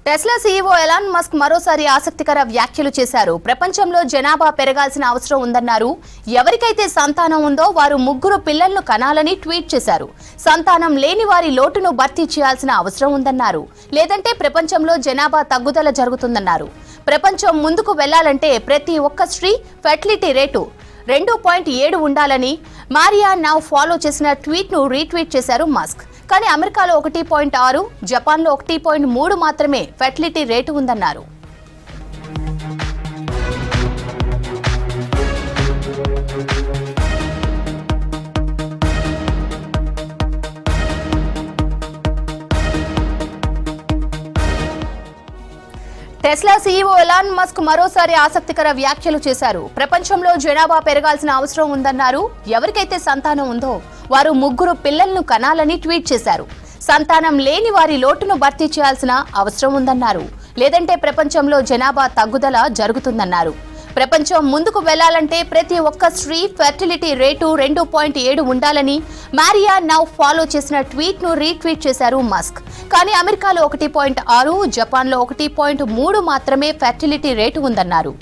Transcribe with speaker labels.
Speaker 1: Tesla CEO Elon Musk మరోసారి ఆసక్తికర వ్యాఖ్యలు చేశారు. ప్రపంచంలో జనాభా పెరగాల్సిన అవసరం ఉందన్నారు. ఎవరికైతే సంతానం ఉందో వారు 3 పిల్లలను కనాలని ట్వీట్ చేశారు. సంతానం లేని వారి లోటును భర్తీ చేయాల్సిన అవసరం ఉందన్నారు. లేదంటే ప్రపంచంలో జనాభా తగ్గుదల జరుగుతుందన్నారు. ప్రపంచం ముందుకు వెళ్లాలంటే ప్రతి ఒక్క స్త్రీ ఫెర్టిలిటీ రేటు 2.7 ఉండాలని మారియా నౌ ఫాలో చేసిన ట్వీట్ ను రీట్వీట్ చేశారు మస్క్. కానీ అమెరికాలో 1.6, జపాన్లో 1.3 మాత్రమే ఫెర్టిలిటీ రేటు ఉందన్నారు. టెస్లా సీఈఓ ఎలాన్ మస్క్ మరోసారి ఆసక్తికర వ్యాఖ్యలు చేశారు. ప్రపంచంలో జనాభా పెరగాల్సిన అవసరం ఉందన్నారు. ఎవరికైతే సంతానం ఉందో వారు 3 పిల్లలను కనాలని ట్వీట్ చేశారు. సంతానం లేని వారి లోటును భర్తీ చేయాల్సిన అవసరం ఉందన్నారు. లేదంటే ప్రపంచంలో జనాభా తగ్గుదల జరుగుతుందన్నారు. ప్రపంచం ముందుకు వెళ్లాలంటే ప్రతి ఒక్క స్త్రీ ఫెర్టిలిటీ రేటు 2.7 ఉండాలని మారియా నౌ ఫాలో చేసిన ట్వీట్ ను రీట్వీట్ చేశారు మస్క్. కానీ అమెరికాలో 1.6, జపాన్లో 1.3 మాత్రమే ఫెర్టిలిటీ రేటు ఉందన్నారు.